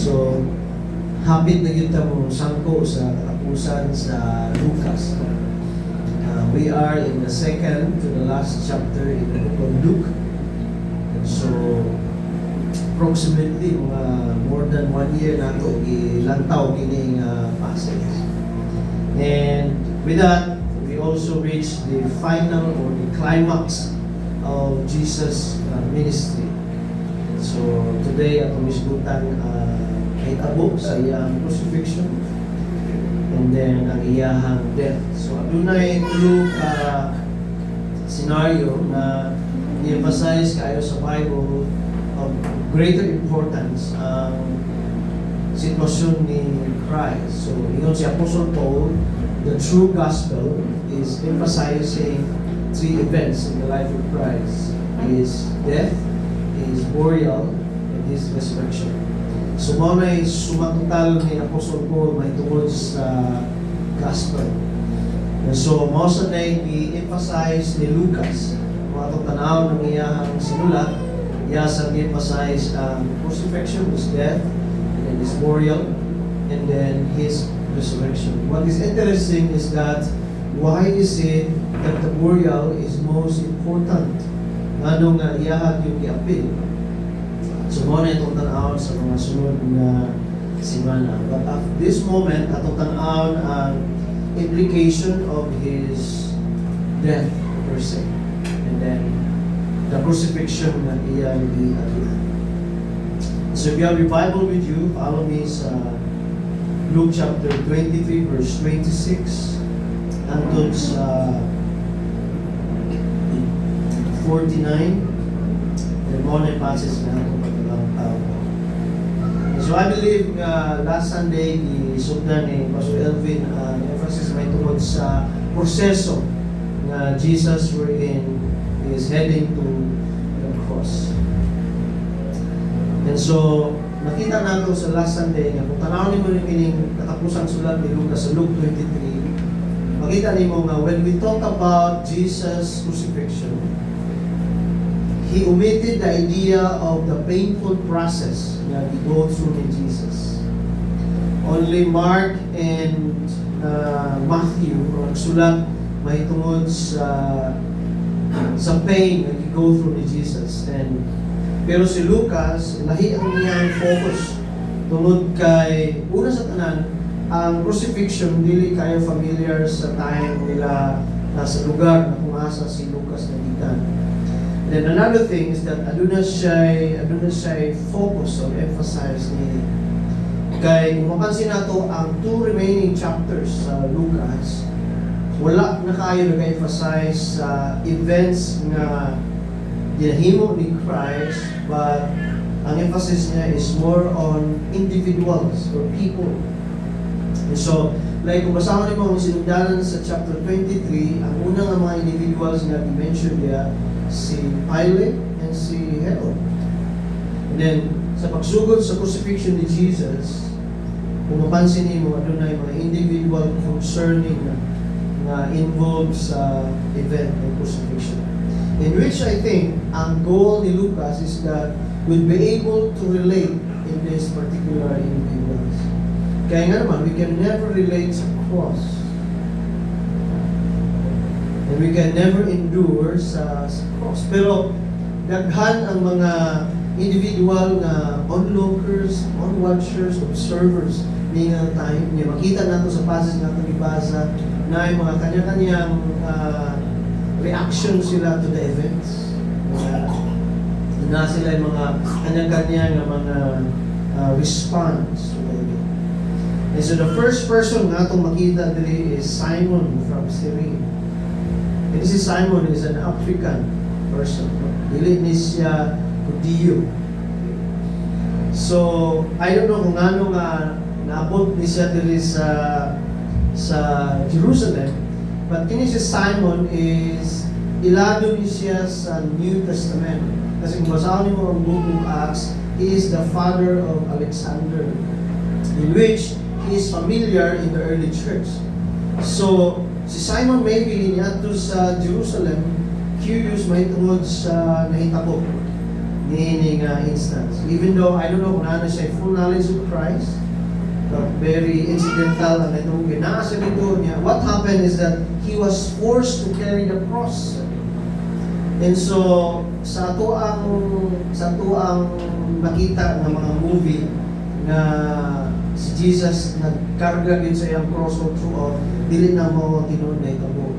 So, hapit na kita mo sangko sa katapusan sa Lucas. We are in the second to the last chapter in the book of Luke. And so, approximately more than 1 year na ito ilantaw kining passage. And with that, we also reached the final or the climax of Jesus' ministry. So today atong isgutan ay tabo sa iyang crucifixion and then ang iyang death. So adunay tulo ka scenario na i-emphasize kayo sa Bible of greater importance ang sitwasyon ni Christ. So ingon si Apostle Paul, the true gospel is emphasizing 3 events in the life of Christ: His death, His burial, and His resurrection. So mao na sumatotal ni Apostle Paul may tungod sa gospel. And so mao sa day i-emphasize ni Lucas kung atong tanaw ng iyang sinulat, iya sa i-emphasize ang crucifixion, His death, and then His burial, and then His resurrection. What is interesting is that why is it that the burial is most important? Ngano nga iyahag yung giapil. So mo na itong tanawon sa mga sunod na simana. But at this moment, atong tanawon ang implication of His death per se. And then the crucifixion na iyang giapil. So if you have your Bible with you, follow me sa Luke chapter 23 verse 26 hangtod sa 49. And more na passage na itong pagkalang tao. So I believe last Sunday isugdan ni Pastor Elvin emphasis may tungod sa proseso na Jesus wherein is heading to the cross. And so nakita nato sa last Sunday nga kung tanawon nimo kining katapusang sulat ni Lucas sa Luke 23, makita nimo nga when we talk about Jesus' crucifixion, He omitted the idea of the painful process na go through ni Jesus. Only Mark and Matthew nagsulat may tungod sa pain na go through ni Jesus. And pero si Lucas, lahi ang niyang focus tungod kay una sa tanan, ang crucifixion dili kayo familiar sa time nila nasa lugar na kung asa si Lucas na gikan. Then another thing is that aduna siya focus or emphasize ni kay kung mapansin nato ang 2 remaining chapters sa Lucas, wala na kayo nag-emphasize sa events nga ginahimo ni Christ, but ang emphasis niya is more on individuals or people. And so, like kung basahan niyo ang sinugdanan sa chapter 23, ang unang mga individuals na i-mention niya, si Pilate and si Herod. And then, sa pagsugod sa crucifixion ni Jesus, kung mapansin niyo, adunay mga individual concerning na involved sa event ng crucifixion. In which I think, ang goal ni Lucas is that we'll be able to relate in this particular individuals. Kaya nga naman, we can never relate sa cross. And we can never endure sa cross. Pero, daghan ang mga individual na onlookers, onwatchers, observers ni nga time. Niya makita nato sa passage nato ibasa na yung mga kanya-kanyang reaction sila to the events. Na sila yung mga kanya-kanyang mga response to the event. And so the first person nga itong makita dili is Simon from Cyrene. And this is Simon is an African person. Dili ni siya Judio. So, I don't know kung ano nga naabot ni siya dili sa Jerusalem, but kini si Simon is ilado ni siya sa New Testament. Kasi kung basahin mo ang book of Acts, he is the father of Alexander, in which he is familiar in the early church. So, si Simon maybe niya to sa Jerusalem, curious may tungod sa nahitabo. niini nga instance. Even though I don't know kung ano siya full knowledge of Christ, but very incidental ang itong ginasa dito niya. What happened is that he was forced to carry the cross. And so sa to ang nakita ng mga movie na si Jesus nagkarga din sa iyang cross all throughout, dili na mo tinuod na itabo.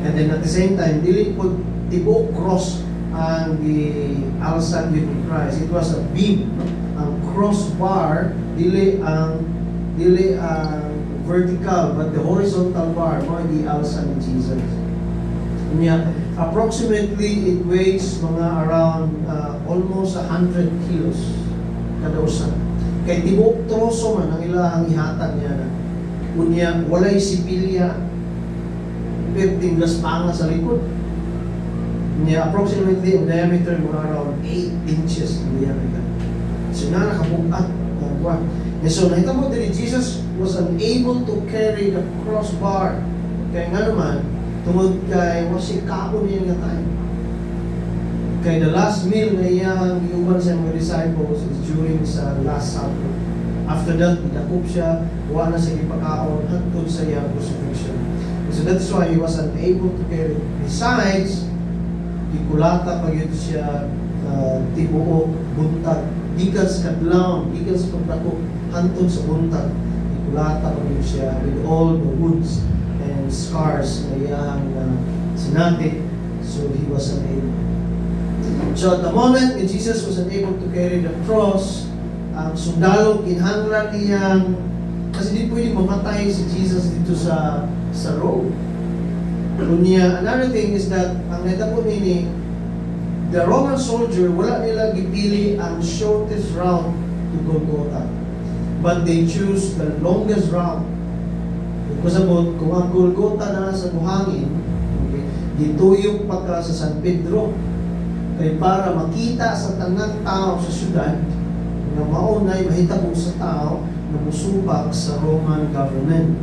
And then at the same time, dili po tibo cross ang gialsan with Christ. It was a beam. Ang crossbar dili ang vertical, but the horizontal bar mo gialsan ni Jesus. Niya, approximately it weighs mga around almost 100 kilos kada usa. Kay tibok troso man ang ilahang ihatag niya na. Unya walay sipilya, pertinggas panga sa likod. Niya approximately ang diameter mga around 8 inches ang diameter. So na nakabugat ang buwan. And so nakita mo din, Jesus was unable to carry the crossbar. Kaya nga naman, tungod kay wasi kapo niya nga time. Kay the last meal na iyang iuban sa mga disciples is during sa Last Supper. After that, nakop siya, wala na siya ipakaon hangtod sa iyang crucifixion. So that's why he was unable to carry. Besides, ikulata pag ito siya tibuok, buntag, gikan sa kadlaw, gikan sa pagdako, hangtod sa buntag, ikulata pag ito siya with all the wounds and scars na iyang sinati. So he was unable. So at the moment when Jesus was unable to carry the cross, ang sundalo kinahanglan niyang, kasi di pwede mamatay si Jesus dito sa road. Kunya, another thing is that ang natapon nini, the Roman soldier, wala nila gipili ang shortest route to Golgotha, but they choose the longest route. Because about kung ang Golgotha na sa buhangin, okay, gituyok pa ka sa San Pedro, kay para makita sa tanang tao sa syudad na maunay mahitabo sa tao na musubak sa Roman government.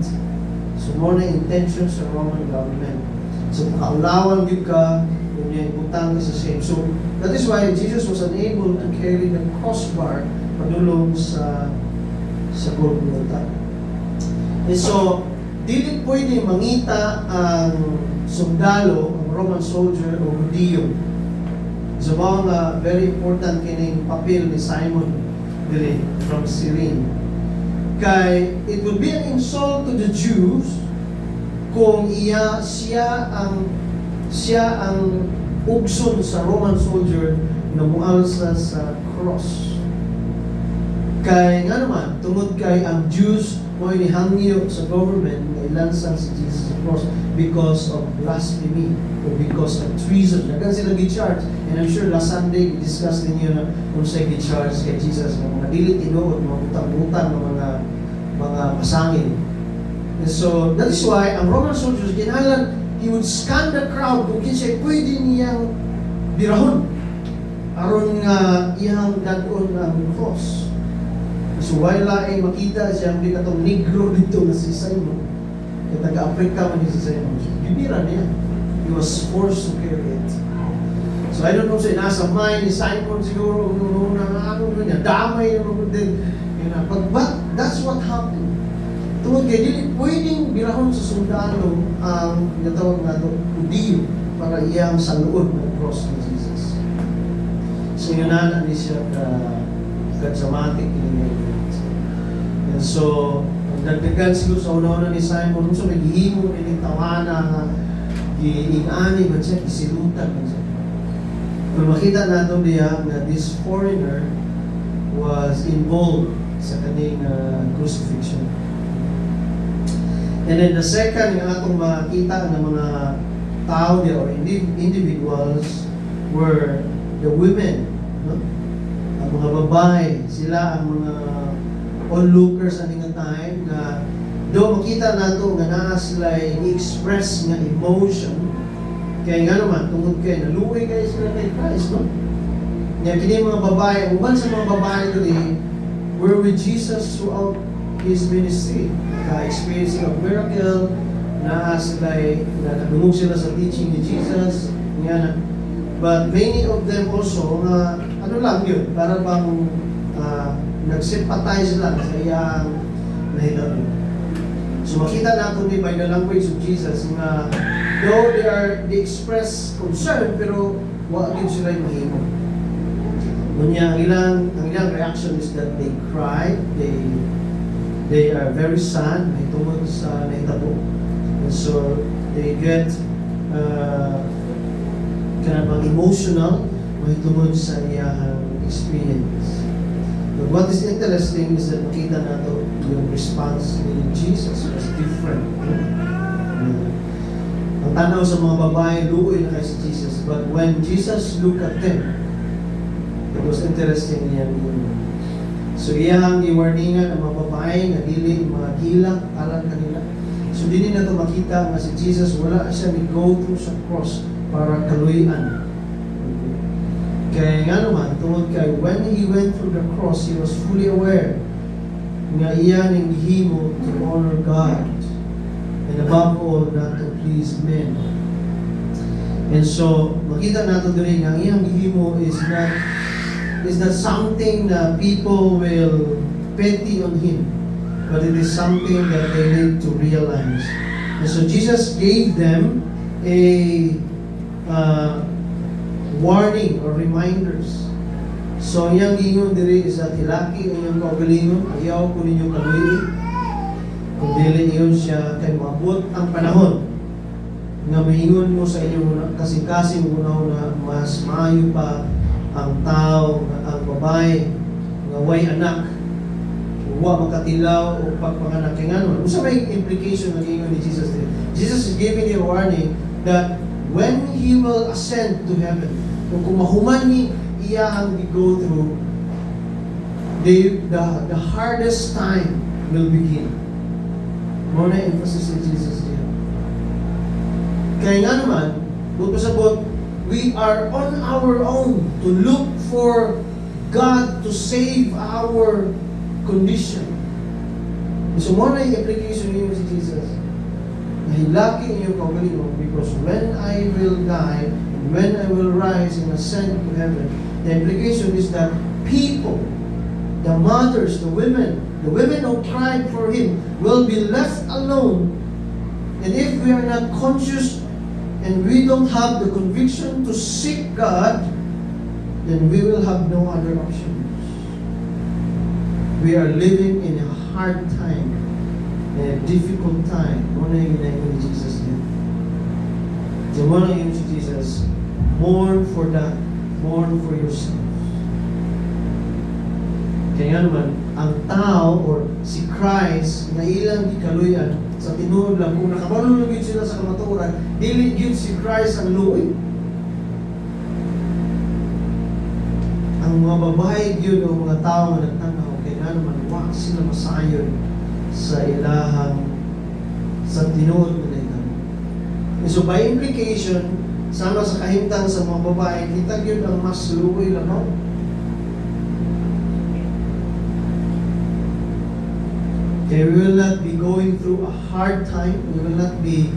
So more na intention sa Roman government. So kaulawan gyud ka kung yung ibutang sa same. So that is why Jesus was unable to carry the crossbar padulong sa Golgotha. And so dili pwede mangita ang sundalo, ang Roman soldier o Hudiyo. So mga very important kining papel ni Simon dili from Cyrene. Kay it would be an insult to the Jews kung siya ang ugson sa Roman soldier na mualsa sa cross. Kay nga naman, tungod kay ang Jews mo inihangyo sa government na ilansan si Jesus sa cross because of blasphemy or because of treason. Nagan sila gi-charge. And I'm sure last Sunday, i-discuss ninyo na kung sa'y gi-charge kay Jesus ng mga dili tinuod, mga utang-utang ng mga pasangin. And so, that is why ang Roman soldiers, kinahanglan, he would scan the crowd kung kinsay pwede niyang birahon aron nga iyang dadon ang cross. So wala ay makita siya ang katong negro dito na si Simon. Kaya taga-Africa man si Simon. Bibira niya. He was forced to carry it. So I don't know sa nasa mind ni Simon siguro ano niya, damay naman din. But that's what happened. Tungod kay dili pwedeng birahon sa sundalo ang natawag nga ito, Hudiyo, para iyang saluod ng cross ni Jesus. So yun na siya ka-dramatic in and so, nagdagan siguro sa una-una ni Simon, kung sa naghihimo ni tawana nga giingani man siya, isilutan man siya. Kung makita natin diya na this foreigner was involved sa kaning crucifixion. And then the second nga atong makita ng mga tao diya or individuals were the women, no? Ang mga babae, sila ang mga onlookers sa nga time nga do makita nato nga naa sila i-express nga emotion kay nga naman tungod kay naluoy kay sila kay Christ, no? Nya kini mga babae, uban sa mga babae dili were with Jesus throughout his ministry, ka-experiencing of miracle, na sila nakadungog sila sa teaching ni Jesus, nga. But many of them also nga ano lang yun, para bang nag-sympathize lang sa iyang nahitabo. So makita natin ni by the language of Jesus nga though they express concern pero wa gyud sila mahimo. Kunya ang ilang reaction is that they cry, they are very sad may tungod sa nahitabo. And so they get kanang emotional may tungod sa iyang experience. But what is interesting is that makita nato yung response ni Jesus was different. Ang tanaw sa mga babae, luoy na kay si Jesus. But when Jesus looked at them, it was interesting niya yun. So iyang i-warningan ang mga babae nga dili mga gila alang kanila. So dili na to makita nga si Jesus wala siya ni-go through sa cross para kaluyan. Kaya nga naman, tungod kay when He went through the cross, He was fully aware nga iyan ang gihimo to honor God and above all, not to please men. And so, makita natin din nga iyang gihimo is not something that people will pity on Him, but it is something that they need to realize. And so, Jesus gave them a warning or reminders. So, iyang gingon diri is that hilaki ang iyong kaugalingon, ayaw ko ninyong kaluyi. Kung dili iyon siya, kay maabot ang panahon nga mahingon mo sa inyong kasing-kasing una mas maayo pa ang tao, ang babae, nga way anak, wa makatilaw o pagpanganak. Kaya nga naman, sa may implication ng gingon ni Jesus diri. Jesus is giving a warning that when He will ascend to heaven, kung mahuman ni iyang go through, the hardest time will begin. Muna emphasis ni Jesus diyan. Kaya nga naman, kung pasabot, we are on our own to look for God to save our condition. So muna yung application niyo si Jesus. Nahilaki niyo kaugalingon because when I will die, when I will rise and ascend to heaven, the implication is that people, the mothers, the women who cried for Him will be left alone. And if we are not conscious and we don't have the conviction to seek God, then we will have no other options. We are living in a hard time, in a difficult time. Muna yung ginagawa ni Jesus niya. So muna yung si Jesus, mourn for that, mourn for yourself. Kaya naman, ang tao or si Christ na ilang gikaluyan sa tinuod lang, kung nakabalong lang sila sa kamaturan, dili yun si Christ ang luoy. Ang mga babae yun o mga tao na nagtanaw, kaya naman, wak sila masayon sa ilahang sa tinuod na ito. So by implication, sama sa kahimtang sa mga babae, kita yun ang mas luoy lang. Okay, we will not be going through a hard time. We will not be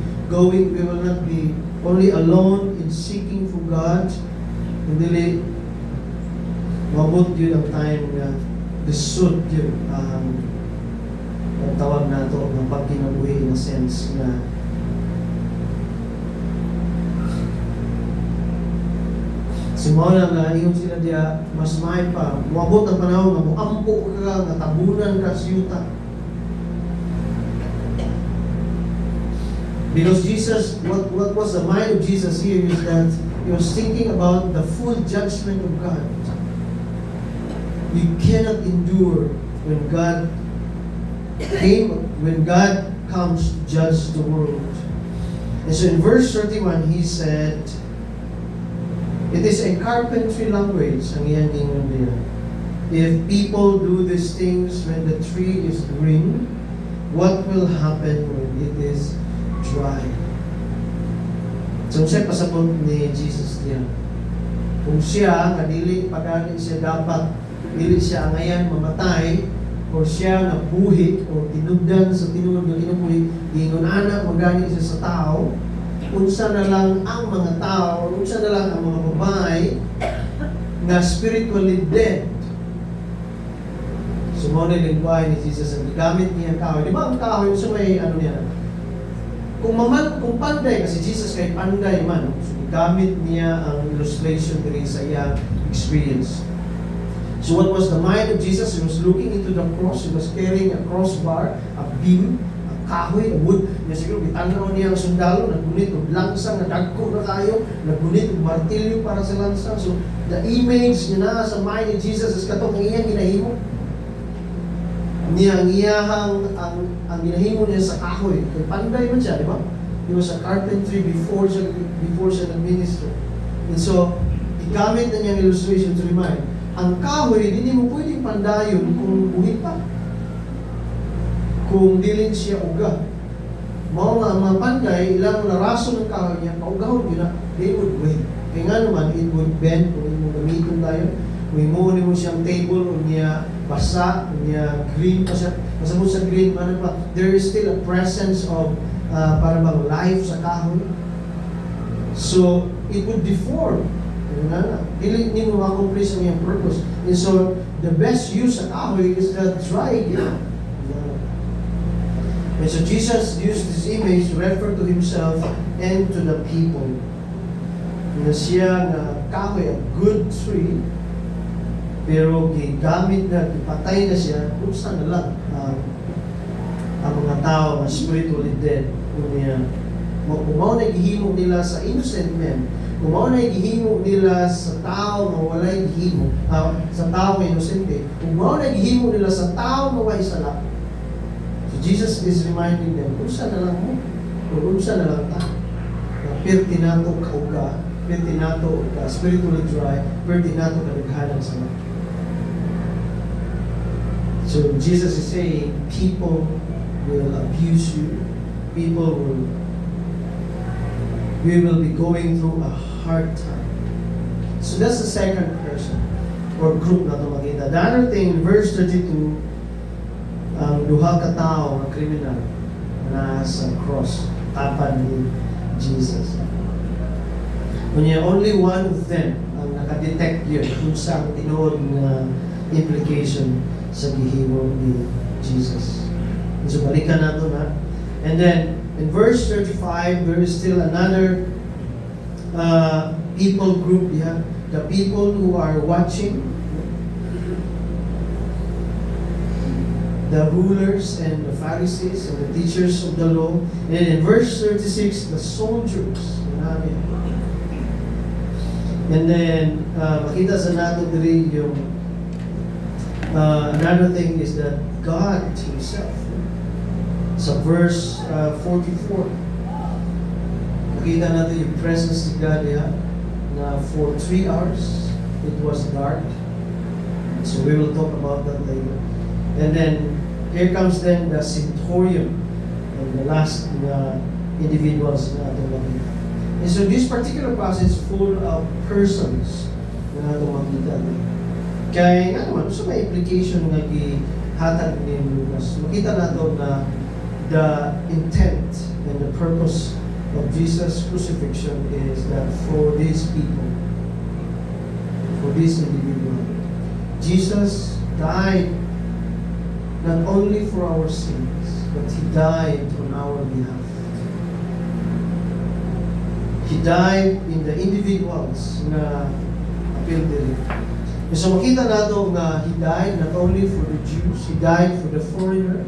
only alone in seeking for God. Hindi mabot yun ang time na lisod yun ang tawag na ito ng pagkinabuhi in a sense na simula na iyon sila diya mas may pa mabot ang panahon na muampo ka nga tabunan ka sa yuta. Because Jesus, what was the mind of Jesus here is that He was thinking about the full judgment of God. We cannot endure when God comes to judge the world. And so in verse 31, He said, it is a carpentry language, ang iyan ingon nila. If people do these things when the tree is green, what will happen when it is dry? So siya pasabot ni Jesus niya. Kung siya, kadili pagani siya dapat, dili siya ngayon mamatay, o siya na buhi, o tinugdan sa tinuod ng kinabuhi, ingon anak, magani siya sa tao, unsa na lang ang mga tao, unsa na lang ang mga babae, na spiritually dead. So, mo na lingwahe ni Jesus ang gamit niya ang kahoy. Di ba ang kahoy, so may ano niya, kung panday, kasi Jesus kay panday man, so gamit niya ang illustration diri sa iyang experience. So what was the mind of Jesus? He was looking into the cross. He was carrying a crossbar, a beam, a kahoy, a wood. Niya siguro, bitanaw niya ang sundalo, nagunit og langsang, nadagko na kayo, nagunit og martilyo para sa langsang. So the image niya na sa mind of Jesus is katong iyang ginahimo. Ang ginahimo niya sa kahoy. Kaya panday man siya, di ba? He was a carpentry before siya nag-minister. And so, igamit na niyang illustration to remind, ang kahoy, hindi mo pwedeng pandayon kung buhit pa. Kung dilin siya uga. Mga panday, ilang naraso ng kahoy niya, paugahon yun na, they would wait. Kaya nga naman, it would bend, kung mo gamitin tayo, kung mo siyang table, kung niya basa, kung niya green pa siya, masabot sa green, ano pa, there is still a presence of para bang life sa kahoy. So, it would deform. Dili mo ma-accomplish ang iyong purpose. And so, the best use sa kahoy is the dry ground. And so, Jesus used this image to refer to himself and to the people. Na siya na kahoy, a good tree, pero gigamit na, ipatay na siya, kung saan na lang ang mga tao na spiritually dead. Kung mao na gihimo nila sa innocent men, kung mao na gihimo nila sa tao na walay gihimo, sa tao na inosente, kung mao na gihimo nila sa tao na walay sala. So Jesus is reminding them, unsa na lang mo, kung unsa na lang ta, na pertinato kauga, pertinato spiritually dry, pertinato kadaghanan sa mga. So Jesus is saying, people will abuse you, we will be going through a hard time. So that's the second person or group na ito makita. The other thing, verse 32, ang duha ka tao, ang kriminal, na sa cross, tapan ni Jesus. Kunya, only one of them ang nakadetect yun kung saan tinuod na implication sa gihimo ni Jesus. So balikan nato na. And then, in verse 35, there is still another people group. Yeah? The people who are watching, the rulers and the Pharisees and the teachers of the law. And in verse 36, the soldiers. And then, makita sa nato diri yung another thing is that God Himself. Sa verse 44, makita natin yung presence ni God na for 3 hours it was dark. So we will talk about that later. And then here comes then the centurion and the last individuals na ating makita. And so this particular passage is full of persons na ating makita. Kaya nga naman, so may implication nga gihatag ni Lucas. Makita natin na the intent and the purpose of Jesus' crucifixion is that for these people, for this individual, Jesus died not only for our sins, but He died on our behalf. He died in the individuals na appeal diri. So makita nato nga He died not only for the Jews, He died for the foreigner.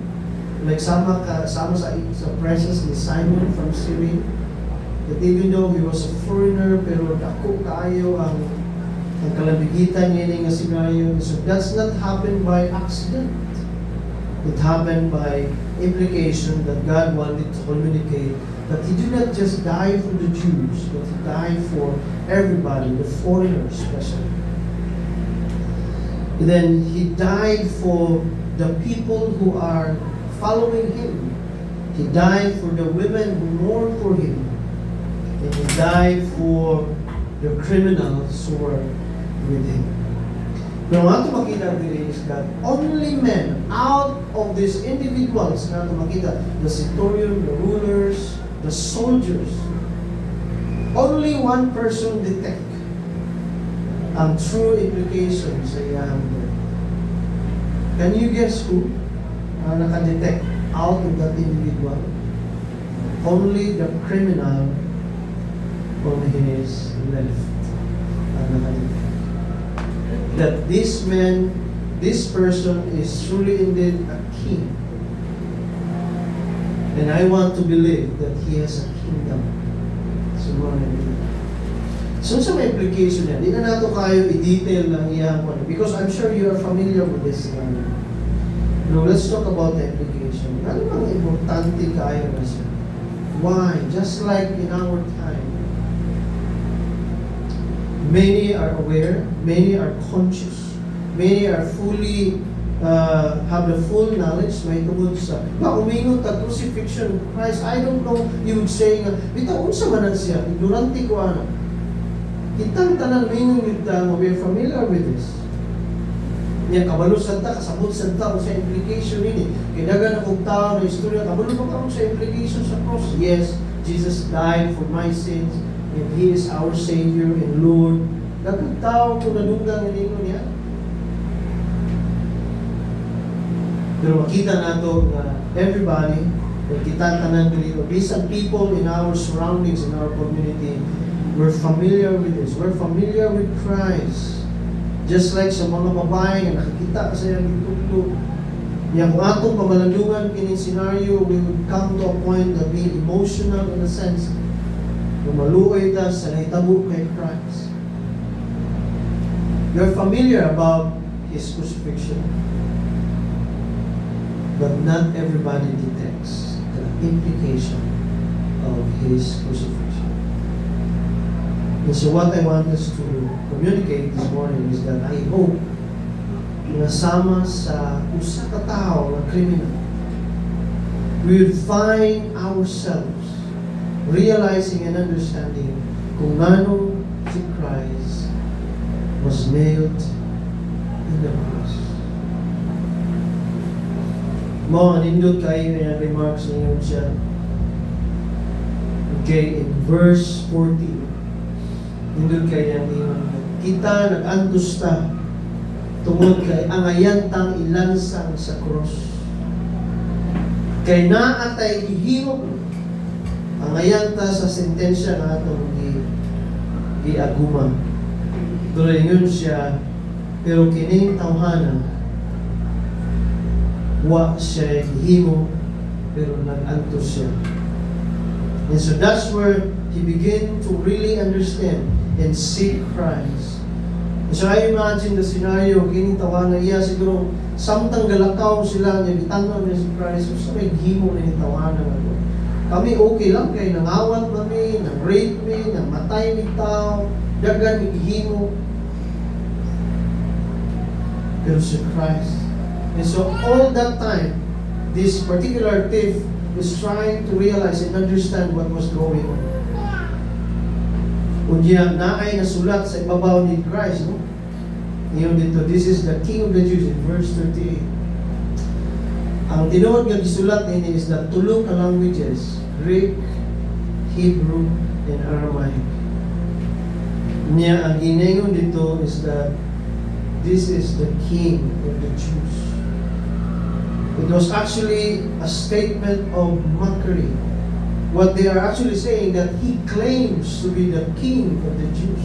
Like sama sa presence ni Simon from Cyrene, that even though he was a foreigner, pero dako kaayo ang kalabigitan niya nga scenario. So that's not happened by accident. It happened by implication that God wanted to communicate that He did not just die for the Jews, but He died for everybody, the foreigners especially. And then He died for the people who are following Him. He died for the women who mourned for Him. And He died for the criminals who were with Him. Pero nga ito makita diri is that only men out of these individuals na ito makita, the centurion, the rulers, the soldiers, only one person detect ang true implication sa iyang word. Can you guess who nakadetect out of that individual? Only the criminal on his left nakadetect. That this man, this person is truly indeed a king. And I want to believe that he has a kingdom. So sa may implication yan, di na nato kayo i-detail ng iyang one. Because I'm sure you are familiar with this. Now, let's talk about the implication. Ano bang importante kayo na siya? Why? Just like in our time, many are aware, many are conscious, many are fully have the full knowledge, may tungod sa umingon ka crucifixion of Christ. I don't know, you would say nga, bitaw, unsa man siya, ignorante ko ano. Kitang tanan mingon with we are familiar with this. Niya kabalo sa ta, kasabot sa ta sa implication ini. Kinaga na kong tao na istorya, kabalo ba ka sa implication sa cross? Yes, Jesus died for my sins, and He is our Savior and Lord. Dagang tao kung nadunggang iningon niya. Pero makita nato na everybody, kita tanan dito, bisan people in our surroundings, in our community, we're familiar with this. We're familiar with Christ. Just like sa mga babae na nakikita sa iyang gitugtog. Yang kung atong pamalandungan kining scenario, we would come to a point that being emotional in a sense. Maluoy ta sa nahitabo kay Christ. You're familiar about His crucifixion. But not everybody detects the implication of His crucifixion. And so what I want us to communicate this morning is that I hope nasama sa usa ka tao na criminal, we will find ourselves realizing and understanding kung ano si Christ was nailed in the cross. Mo, nindot kayo yung remarks ninyo siya. Okay, in verse 14, nindot kayo yung kita nag-antos ta tungod kay ang ayantang ilansang sa cross. Kay naatay gihimo ang ayanta sa sentensya na atong giaguma. Tuloy yun siya, pero kining tawhana wa siya gihimo, pero nag-antos siya. And so that's where he began to really understand and seek Christ. And so I imagine the scenario, kining tawanan iya, siguro samtang galakaw sila, niya bitanaw niya si Christ, so may gihimo na yung tawanan ako. Kami okay lang, kay nangawat kami, nang-rape me, nang-matay mi tao, dagan mi gihimo. Pero si Christ. And so all that time, this particular thief was trying to realize and understand what was going on. Unya naay nasulat sa ibabaw ni Christ, no? Ngayon dito, this is the King of the Jews in verse 38. Ang tinuod nga gisulat ini is that tulo ka languages, Greek, Hebrew, and Aramaic. Niya ang giningon dito is that this is the King of the Jews. It was actually a statement of mockery. What they are actually saying that he claims to be the king of the Jews.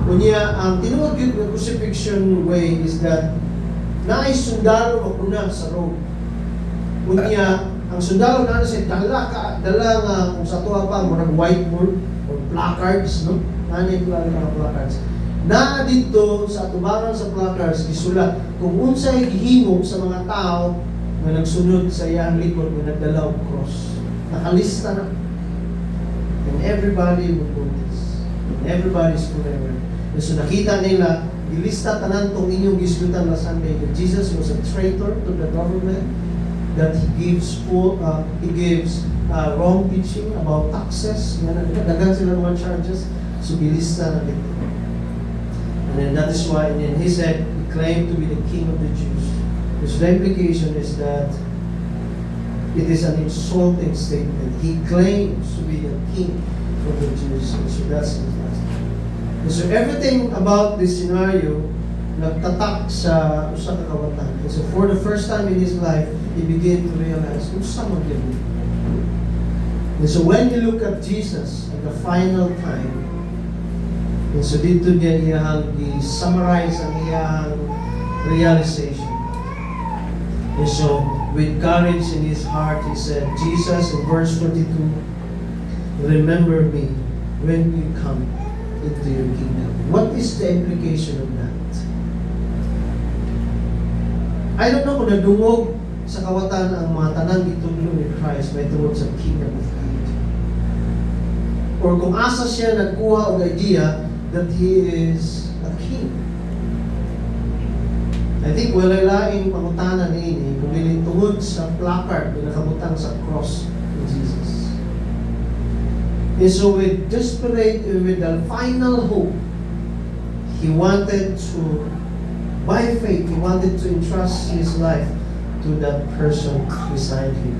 Unya, ang tinuod gyud ng crucifixion way is that naay sundalo maguna sa road. Unya, ang sundalo na sa dala nga kung sa tuwa pa murag whiteboard or placards, no? Nanay mga placards. Na dito sa atubangan sa placards gisulat kung unsay gihimo sa mga tao nga nagsunod sa iyang likod nga nagdala og cross. Nakalista na. And everybody would notice. And everybody's forever. And so nakita nila, ilista tanan tong inyong gisgutan na Sunday that Jesus was a traitor to the government, that he gives wrong teaching about taxes, dagan sila mga charges, so ilista na dito. And then that is why, and then he said, he claimed to be the king of the Jews. So the implication is that it is an insulting statement. He claims to be the king of the Jews. So that's his last name. And so everything about this scenario nagtatak sa usa ka kawatan. And so for the first time in his life, he began to realize, usa man gyud. And so when you look at Jesus at the final time, and so dito niya iyang i-summarize ang iyang realization. And so with courage in his heart, he said, Jesus, in verse 42, remember me when you come into your kingdom. What is the implication of that? I don't know kung nadungog sa kawatan ang mga tanang itudlo ni Christ may tungod sa kingdom of God. Or kung asa siya nagkuha og idea that he is a king. I think wala laing pangutanan niini kung dili tungod sa placard na nakabutang sa cross ni Jesus. And so with the final hope, he wanted to, by faith, he wanted to entrust his life to that person beside him.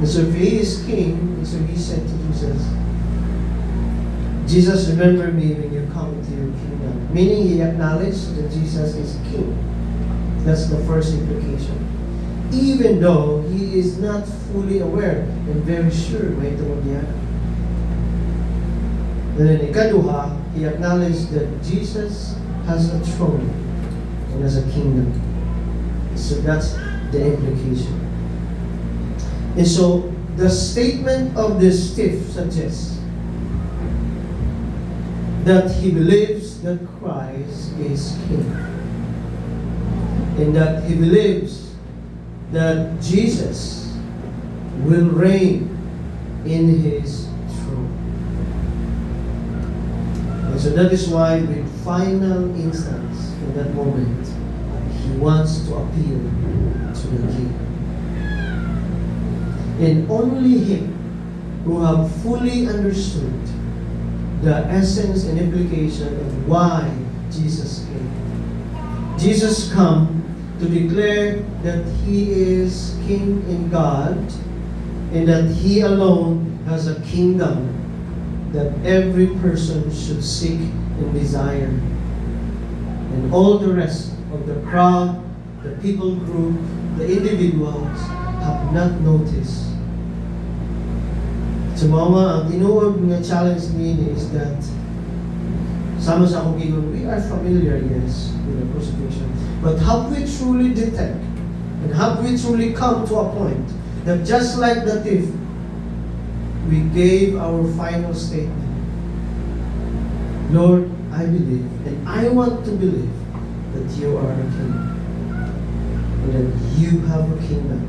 And so if he is king, and so he said to Jesus, remember me when you come into your kingdom. Meaning he acknowledged that Jesus is king. That's the first implication. Even though he is not fully aware and very sure may tungod niya. And then ikaduha, he acknowledged that Jesus has a throne and has a kingdom. So that's the implication. And so the statement of this stiff suggests that he believes that Christ is king. And that he believes that Jesus will reign in his throne. And so that is why with final instance in that moment, he wants to appeal to the king. And only him who have fully understood the essence and implication of why Jesus came. Jesus come to declare that he is king in God and that he alone has a kingdom that every person should seek and desire. And all the rest of the crowd, the people group, the individuals have not noticed. So mama, ang tinuod nga challenge niya is that sama sa akong gigon, we are familiar, yes, with the crucifixion. But have we truly detect and have we truly come to a point that just like the thief, we gave our final statement. Lord, I believe and I want to believe that you are a king and that you have a kingdom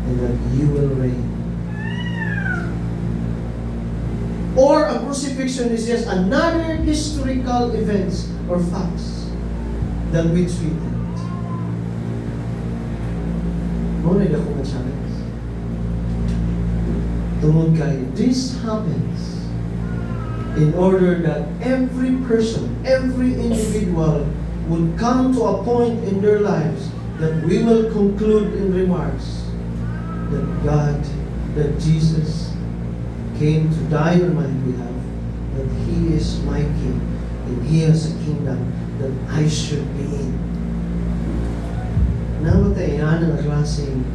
and that you will reign. Or a crucifixion is just another historical events or facts that we treated. Muna na akong challenge. Tungod kayo, this happens in order that every person, every individual would come to a point in their lives that we will conclude in remarks that God, that Jesus came to die on my behalf, that he is my king, and he has a kingdom that I should be in. Namatay yan ang klaseng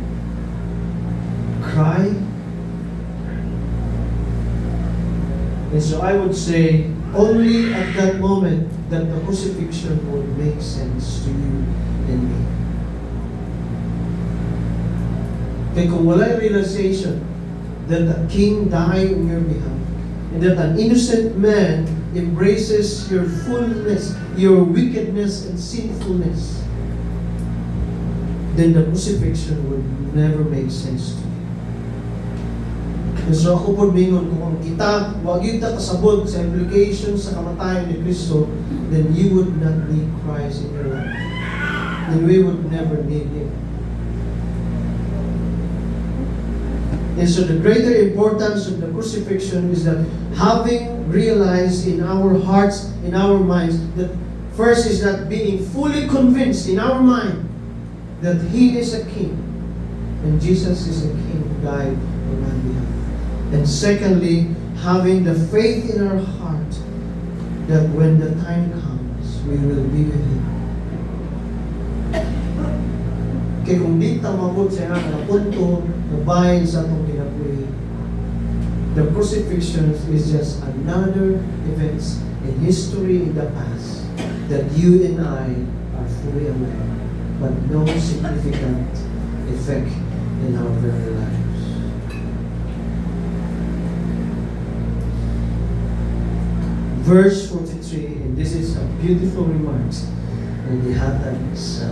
cry. And so I would say, only at that moment that the crucifixion would make sense to you and me. Kaya kung wala realization that a king died on your behalf, and that an innocent man embraces your fullness, your wickedness and sinfulness, then the crucifixion would never make sense to you. And so ako po mingon, kung kita, wag yun ta kasabot sa implication sa kamatayan ni Kristo, then you would not need Christ in your life. Then we would never need Him. And so the greater importance of the crucifixion is that having realized in our hearts, in our minds, that first is that being fully convinced in our mind that He is a King and Jesus is a King who died on my behalf. And secondly, having the faith in our heart that when the time comes, we will be with Him. Kaya kung di tamabot siya na punto na bayan sa itong kinabuhi, the crucifixion is just another event in history in the past that you and I are fully aware, but no significant effect in our very lives. Verse 43, and this is a beautiful remark, and the hatag is,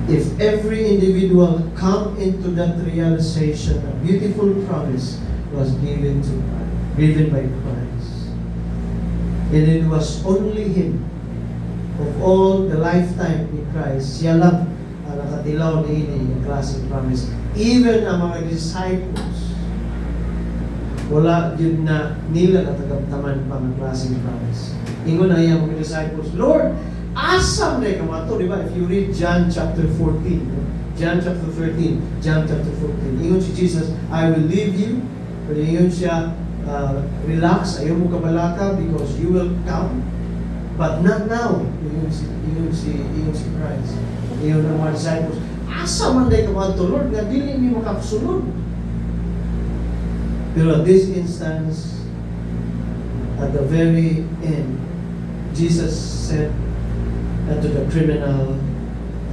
if every individual come into that realization, a beautiful promise was given by Christ. And it was only Him, of all the lifetime ni Christ, siya lang ang nakatilaw na yung klaseng promise. Even ang mga disciples, wala yun na nila katagamtaman pa ng klaseng promise. Ingon na yung mga disciples, Lord, asam na kamato, di ba? If you read John chapter 14, John chapter 13, John chapter 14, ingon si Jesus, I will leave you. Pero ingon siya, relax, ayaw mo kabalaka because you will come. But not now. Ingon si Christ. Ingon ang mga disciples, asam man day kamato, Lord, nga dili mi makasunod. Pero at this instance, at the very end, Jesus said to the criminal,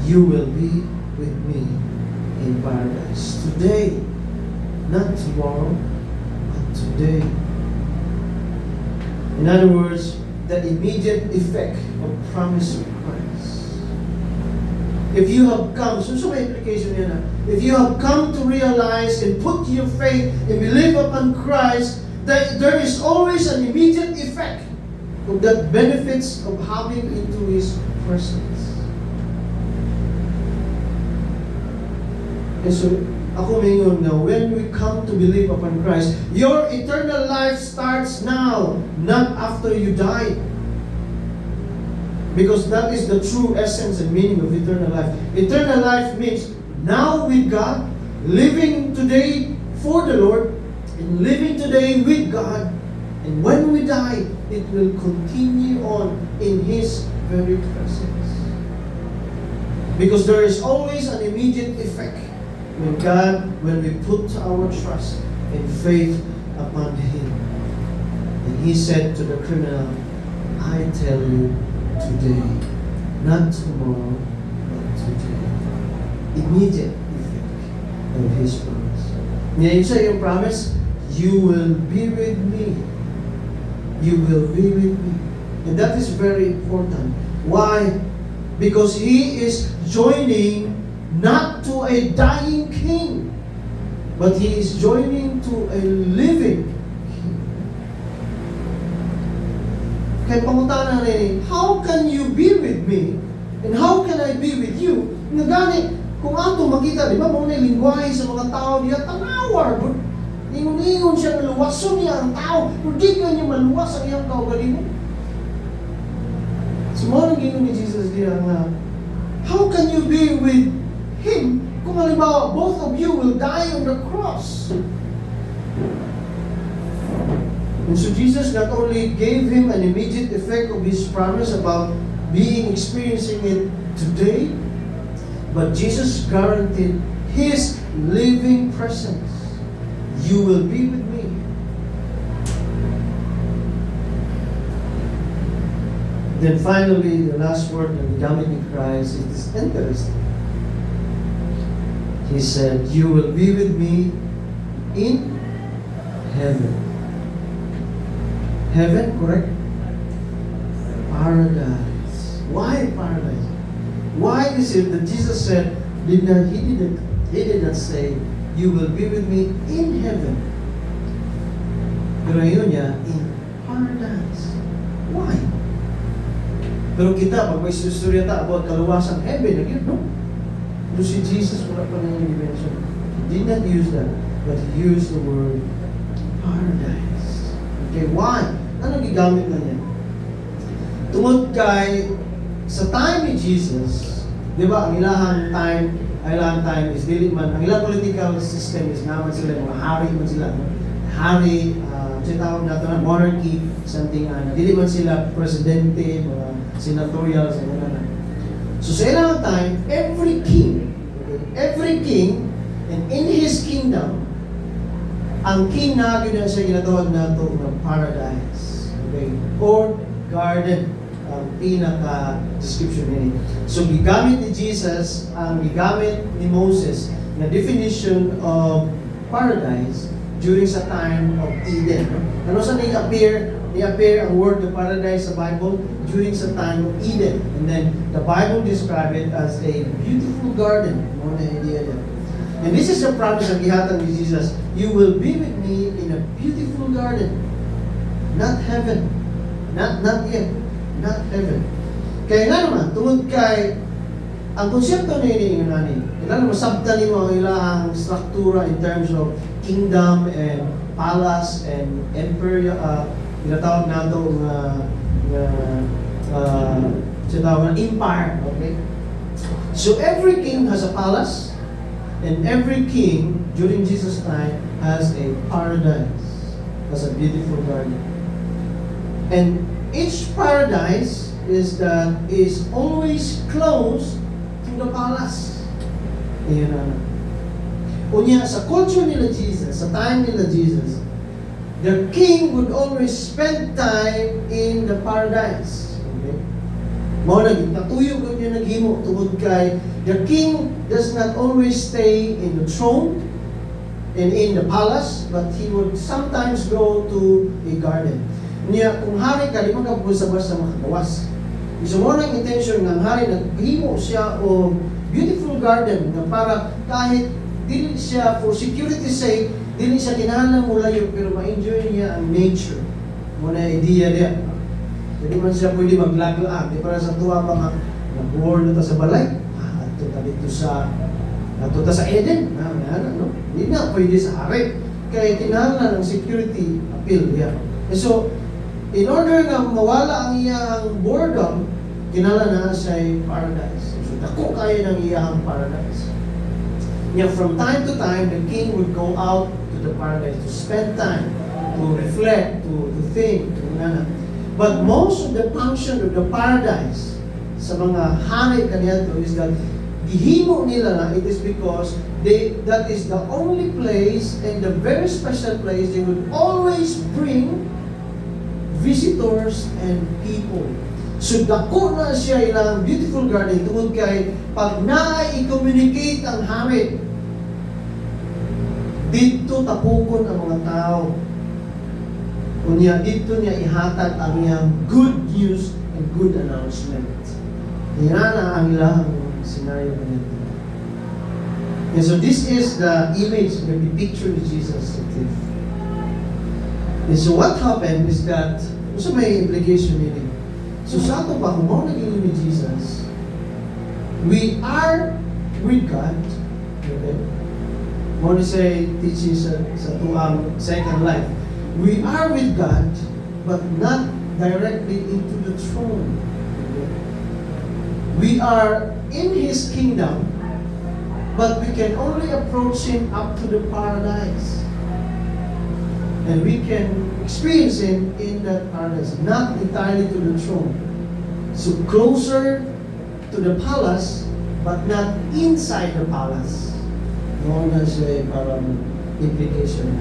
you will be with me in paradise. Today, not tomorrow, but today. In other words, the immediate effect of promise of Christ. If you have come, so may implication yan, if you have come to realize and put your faith and believe upon Christ, that there is always an immediate effect of that benefits of having into His presence. And so, ako mingon na when we come to believe upon Christ, your eternal life starts now, not after you die. Because that is the true essence and meaning of eternal life. Eternal life means now with God, living today for the Lord, and living today with God. And when we die, it will continue on in His very presence. Because there is always an immediate effect when we put our trust and faith upon Him. And He said to the criminal, I tell you today, not tomorrow, but today. Immediate effect of His promise. Ngayon siya yung promise, you will be with me. You will be with me. And that is very important. Why? Because He is joining not to a dying king, but He is joining to a living king. Kaya pangutana rin, how can you be with me? And how can I be with you? Nagani, kung ato makita, di ba, mga lingwahe sa mga tao niya, tanawar, ingon-ingon siya, maluwason niya ang tao, kung di ka niya maluwas ang iyang kaugalingon. So, mga nag-ingon ni Jesus diya nga, how can you be with Him kung halimbawa both of you will die on the cross? And so Jesus not only gave him an immediate effect of His promise about experiencing it today, but Jesus guaranteed His living presence. You will be with me. Then finally, the last word na nagamit ni Christ, it is interesting. He said, you will be with me in heaven. Heaven, correct? Paradise. Why paradise? Why is it that Jesus said, he did not say, you will be with me in heaven. Pero yun niya, in paradise. Why? Pero kita, pag may istorya ta about kaluwasang heaven, again, no? So si Jesus, wala pa na yung dimension. He did not use that, but He used the word paradise. Okay, why? Ano gigamit na niya? Tungod kay, sa time ni Jesus, di ba, ang ilahang time is dili man, ang ilang political system is naman sila, mga hari man sila. Hari, siya tawag natin na monarchy, something dili man sila presidente, mga senatorial sa mga. So sa ilang time, every king, and in his kingdom, ang king na gina siya ginatawag nato ng paradise, okay, or garden, ang pinaka-description nini. So gigamit ni Jesus, ang gigamit ni Moses na definition of paradise during sa time of Eden. Ano sa ni-appear ang word of paradise sa Bible during sa time of Eden. And then the Bible describe it as a beautiful garden. Mo na idea niya. And this is the promise na gihatag ni Jesus. You will be with me in a beautiful garden. Not heaven. Not yet. Not heaven. Kaya nga naman, tungod kay ang konsepto ni Yunani, ilan masabtan ni mo ang ilang struktura in terms of kingdom and palace and empire, tinatawag na ito tinatawag na empire, okay? So every king has a palace, and every king during Jesus' time has a paradise, has a beautiful garden. And each paradise is always close to the palace. Ayan na. Unya, sa culture nila Jesus, sa time nila Jesus, the king would always spend time in the paradise. Okay? Mao naging katuyog ko niya naghimo tungod kay the king does not always stay in the throne and in the palace, but he would sometimes go to a garden. Niya, kung hari ka, di man ka basta-basta makagawas. So mo nang intention ng hari, naghimo siya o beautiful garden na para kahit dili siya for security sake, dili siya kinahanglan mulayo pero ma-enjoy niya ang nature. Mo na idea niya. Hindi man siya pwede maglaglaan. Di para sa tuwa pa nga, nag-war na ta sa balay. Ato ta sa Eden. No? Hindi na pwede sa hari. Kaya kinahanglan ng security appeal niya. So, in order nga mawala ang iyang boredom, kinala na siya paradise. So, dako kayo ng iyang paradise. Yeah, from time to time, the king would go out to the paradise to spend time, to reflect, to think, to nana. But most of the function of the paradise sa mga hari kaniadto is that gihimo nila na it is because that is the only place and the very special place they would always bring visitors and people. So dako na siya ilang beautiful garden tungod kay pag na-i-communicate ang hari, dito tapukon ang mga tao. Kunya dito niya ihatag ang iyang good news and good announcement. Yan na ang ilang scenario nito. And so this is the image, the picture of Jesus. And so what happened is that, so may implication nito. So sa ato pa, kung mga naging ni Jesus, we are with God. Okay? More to say, teaching sa tuang second life. We are with God, but not directly into the throne. Okay? We are in His kingdom, but we can only approach Him up to the paradise. And we can experience Him in that paradise, not entirely to the throne. So closer to the palace, but not inside the palace. No, that's a parang implication.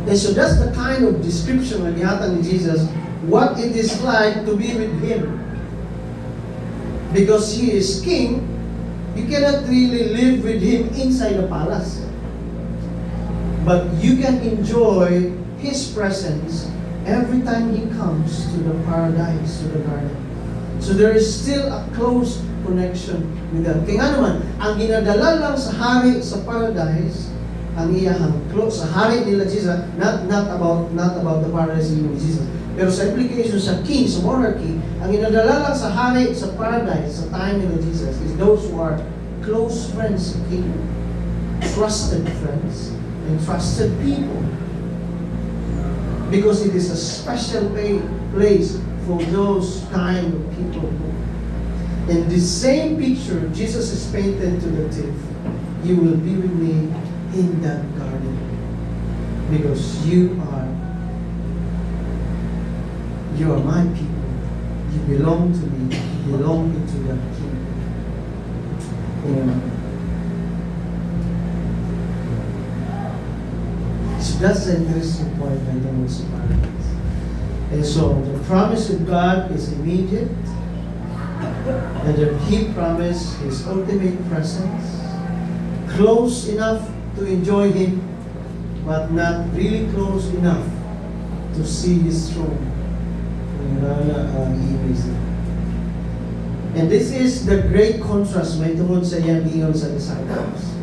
And so that's the kind of description when gihatag ni Jesus, what it is like to be with Him. Because He is King, you cannot really live with Him inside the palace. But you can enjoy His presence every time He comes to the paradise, to the garden. So there is still a close connection with God. Kaya nga naman, ang ginadala lang sa hari sa paradise, ang iyahang close sa hari nila Jesus, not about the paradise ni Jesus. Pero sa implication sa king, sa monarchy, ang ginadala lang sa hari sa paradise sa time nila Jesus is those who are close friends sa king, trusted friends, and trusted people. Because it is a special place for those kind of people. In the same picture, Jesus is painted to the thief. You will be with me in that garden. Because you are You are my people. You belong to me. You belong into the kingdom. Amen. So that's the interesting point I don't want to paradise. And so the promise of God is immediate. And He promised His ultimate presence. Close enough to enjoy Him, but not really close enough to see His throne. And this is the great contrast may tungod sa iyang ingon sa disciples.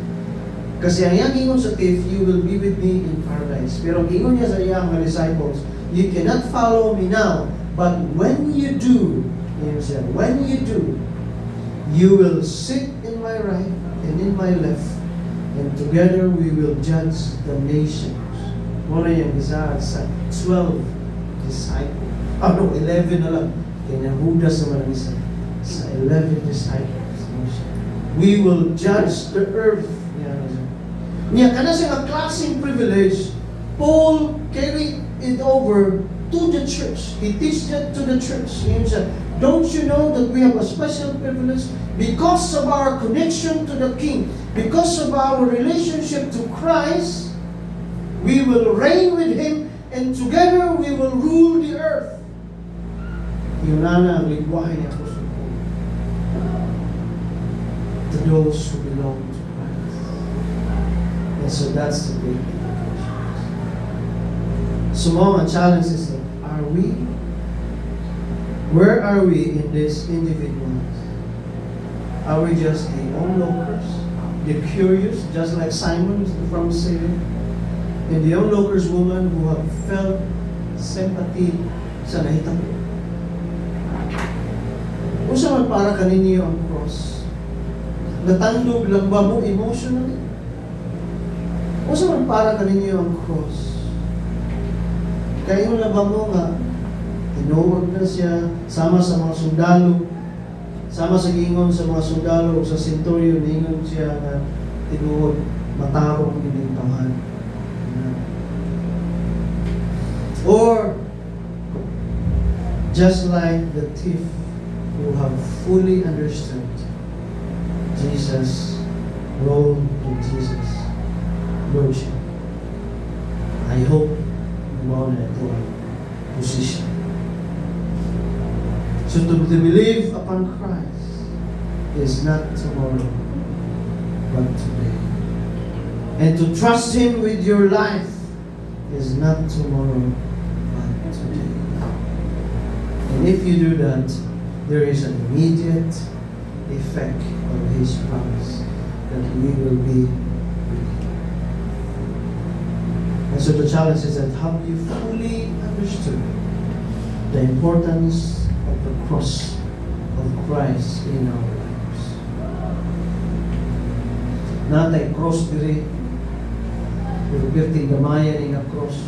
Kasi ang iyang ingon sa thief, you will be with me in paradise. Pero ang ingon niya sa iyang mga disciples, you cannot follow me now, but when you do, when you do, you will sit in my right and in my left, and together we will judge the nations. Muna yung isa sa 12 disciples. 11 na lang. Kaya Judas naman ang isa. Sa 11 disciples. We will judge the earth. Niya, kana siya ang klaseng privilege, Paul carried it over to the church. He teaches that to the church. He said, don't you know that we have a special privilege? Because of our connection to the King, because of our relationship to Christ, we will reign with Him, and together we will rule the earth. Yun na ang ligwahe ni Apostol Paul. To those who belong to Christ. And so that's the great implications. So mga challenge is that, where are we in this individuals? Are we just the onlookers, the curious, just like Simon from Syria, and the onlookers woman who have felt sympathy sa nahitang? O sa man para kaninyo ang cross? Natandog lang ba mo emotionally? O sa man para kaninyo ang cross? Kayo na ba mo nga tinuod na siya sama sa mga sundalo, sama sa gingon sa mga sundalo o sa centurion, ingon siya na tinuod matarong binintahan. Or just like the thief who have fully understood Jesus' role in Jesus' Lordship. I hope mo na ito ang position. So to believe upon Christ is not tomorrow, but today. And to trust Him with your life is not tomorrow, but today. And if you do that, there is an immediate effect of His promise that we will be with Him. And so the challenge is that have you fully understood the importance of the cross of Christ in our lives? Not a cross diri, pero birting gamayan in a cross.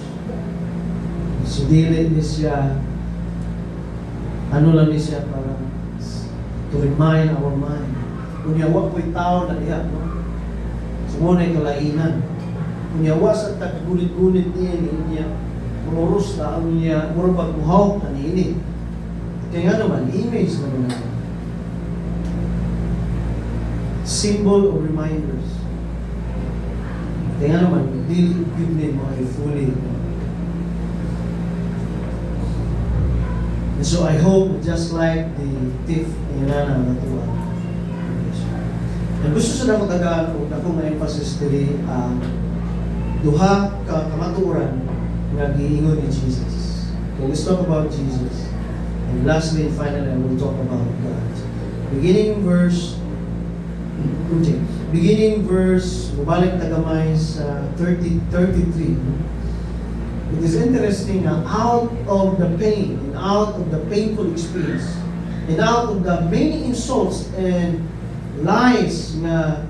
So dili ni siya, ano lang ni siya para to remind our mind. Kunya wa ko'y tao na diha, no? So muna kalainan. Kunya wa sa taggulit-gulit niya, muros na ang niya, murabag muhaw na niini. Kaya nga naman, image naman naman. Symbol of reminders. Kaya nga naman, dili good mo ay fully. And so I hope, just like the thief, yung na natuwa. And gusto sa dapat tagaan kung akong na-emphasis dili duha ka kamaturan nga giingon ni Jesus. Okay, let's talk about Jesus. And lastly and finally, I will talk about God. Beginning verse, mabalik tagamay sa 33. It is interesting na out of the pain, and out of the painful experience, and out of the many insults and lies na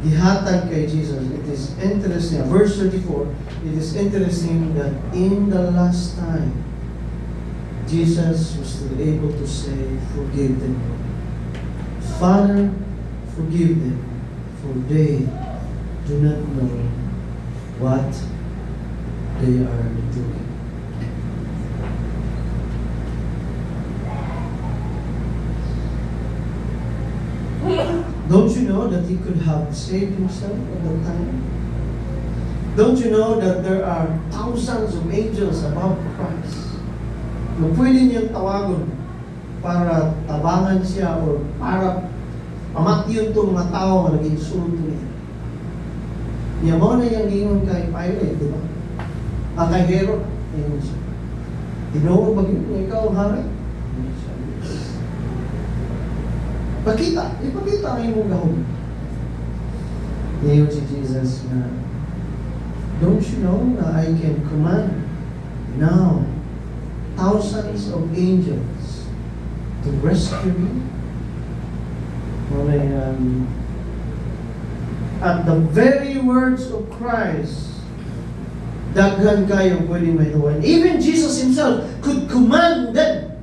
gihatag kay Jesus, it is interesting, verse 34, it is interesting that in the last time, Jesus was still able to say, forgive them. Father, forgive them, for they do not know what they are doing. Don't you know that he could have saved himself at that time? Don't you know that there are thousands of angels above Christ na pwede niyang tawagon para tabangan siya or para pamatyon itong mga tao na nag-insulto niya? Niya mo na yung ingon kay Pilate, di ba? Kay Herod, ingon siya. Tinuod ba yun? Ikaw ang hari? Ipakita ang imong gahom. Ngayon si Jesus na, don't you know na I can command now thousands of angels to rescue me? At the very words of Christ, daghan kayo pwedeng mahinuan. Even Jesus himself could command them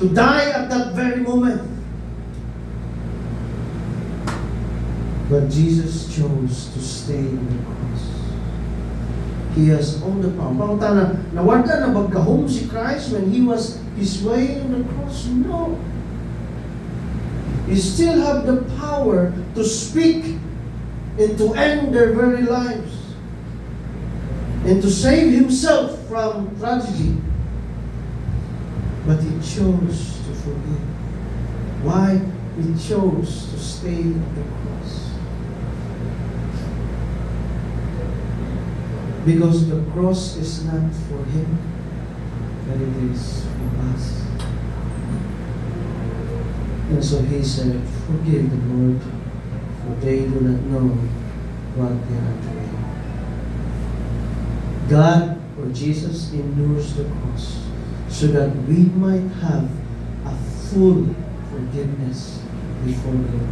to die at that very moment. But Jesus chose to stay on the cross. He has all the power. Pangutana, nawala na bagkahom si Christ when He was His way on the cross? No. He still have the power to speak and to end their very lives and to save Himself from tragedy. But He chose to forgive. Why? He chose to stay on the cross. Because the cross is not for Him, but it is for us. And so He said, forgive them, Lord, for they do not know what they are doing. God, or Jesus, endures the cross so that we might have a full forgiveness before God.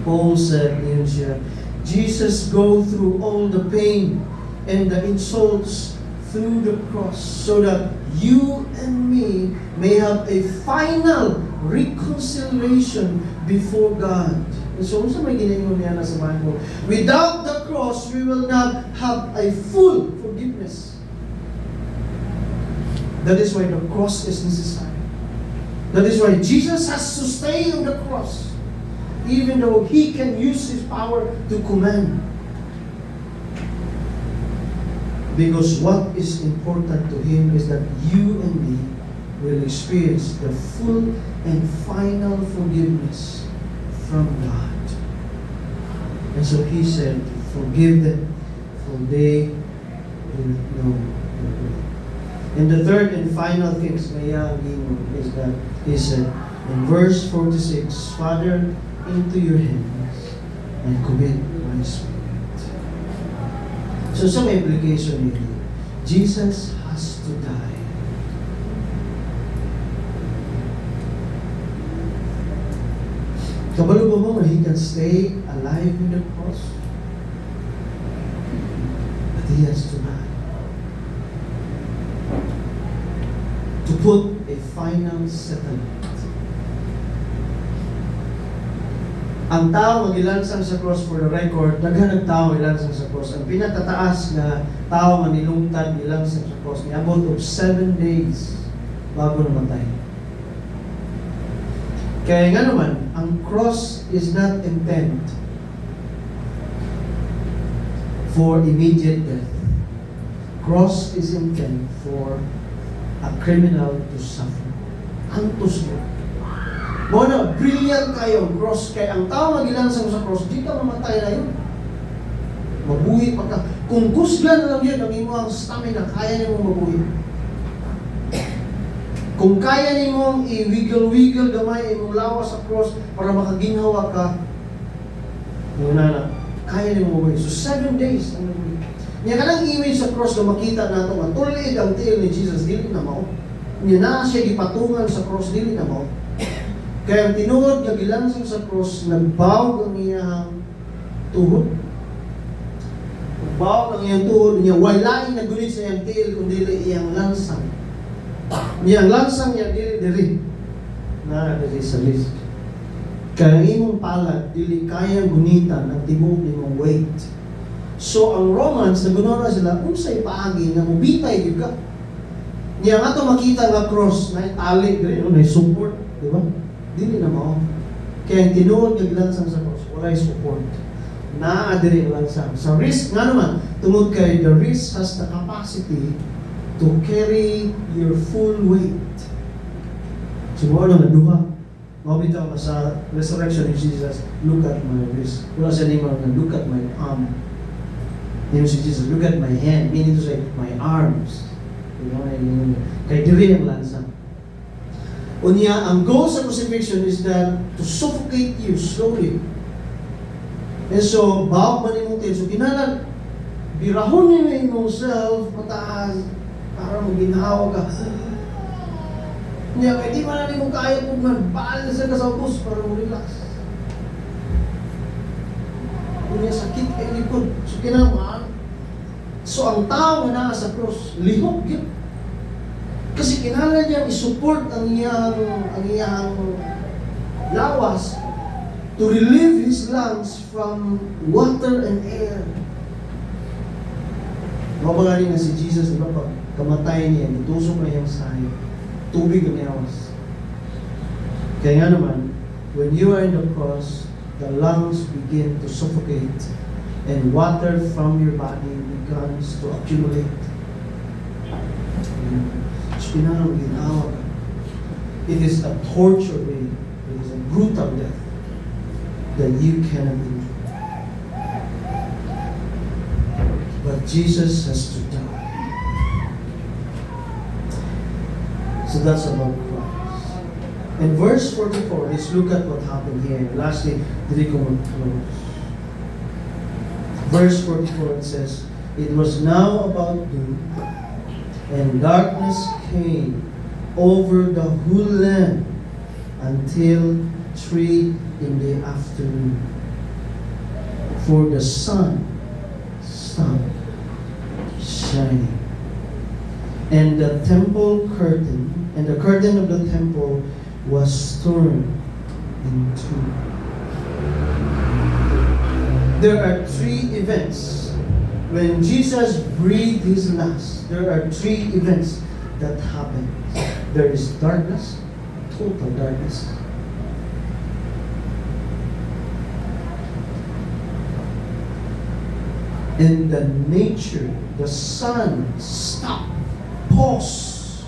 Paul said in here, Jesus go through all the pain and the insults through the cross so that you and me may have a final reconciliation before God. And so, sa may ginayon niya na sa Bible, without the cross, we will not have a full forgiveness. That is why the cross is necessary. That is why Jesus has to stay on the cross, even though He can use His power to command. Because what is important to Him is that you and me will experience the full and final forgiveness from God. And so He said, forgive them, for they do not know their way. And the third and final thing is that He said in verse 46, Father, into your hands I commit my spirit. So sa implication nito, Jesus has to die. Kabalo ba mo na He can stay alive in the cross? But He has to die. To put a final settlement. Ang tao magilansang sa cross, for the record, daghan ng tao magilansang sa cross. Ang pinakataas na tao manilungtad nilansang sa cross, niabot of 7 days bago namatay. Kaya nga naman, ang cross is not intent for immediate death. Cross is intent for a criminal to suffer. Antos mo. Muna, brilliant kayo ang cross. Kaya ang tao magilansang sa cross, di ka mamatay na yun. Mabuhi pa ka. Kung kusgan lang yun, ang imo ang stamina, kaya niyo mong mabuhi. Kung kaya niyo mong i-wiggle-wiggle gamay, imong lawas sa cross para makaginhawa ka, muna na, kaya niyo mong mabuhi. So 7 days ang mabuhi. Niya ka lang image sa cross na makita nato nga tulid ang tiil ni Jesus, dili na mao. Niya na siya gipatungan sa cross, dili na mao. Kaya ang tinuod nga gilansang sa cross, nagbawag ang iyang tuhod. Nagbawag ang iyang tuhod niya, walay nagunit sa iyang tiil kundi iyang lansang. Niyang lansang niya diri na diri sa list. Kaya ang imong palad dili kaya gunitan ang tibuok nimong weight. So ang Romans nagunora sila unsay paagi nga mobitay gyud ka. Niya nga to makita nga cross na tali diri no, na support, di ba? Dili na mao. Kaya ang tinuod ng lansang sa cross, walay support. Naa-adiri ang lansang. Sa wrist, nga naman, tungod kay the wrist has the capacity to carry your full weight. Siguro na duha. Mabitaw ka sa resurrection of Jesus, look at my wrist. Wala siya nimo na look at my arm. Nimo si Jesus, look at my hand. Meaning to say, my arms. Kay diri ang lansang. Unya, ang goal sa crucifixion is that to suffocate you slowly. And so, bawag man imong tayo. So, kinalag, birahon niyo na imong self, mataas, para maginawa ka. Unya, kaya di man na imong kaya kung magbalance ka sa bus para mag-relax. Unya, sakit kay likod. So, kinalang, so, ang tao na sa cross, lihok yun. Kasi kinahanglan niya i-support ang iyang lawas to relieve his lungs from water and air. Mabagaling na si Jesus, di ba, pag kamatay niya, itusok na iyang sayo. Tubig ang iyawas. Kaya nga naman, when you are in the cross, the lungs begin to suffocate and water from your body begins to accumulate. So, pinarang ginawa ka. It is a torture way. It is a brutal death that you cannot endure. But Jesus has to die. So that's about Christ. In verse 44, let's look at what happened here. Lastly, did ko mag-close. Verse 44, it says, it was now about noon, and darkness came over the whole land until 3 in the afternoon. For the sun stopped shining. And the temple curtain, and the curtain of the temple was torn in two. There are 3 events. When Jesus breathed his last, there are 3 events that happen. There is darkness, total darkness. In the nature, the sun stopped, pause,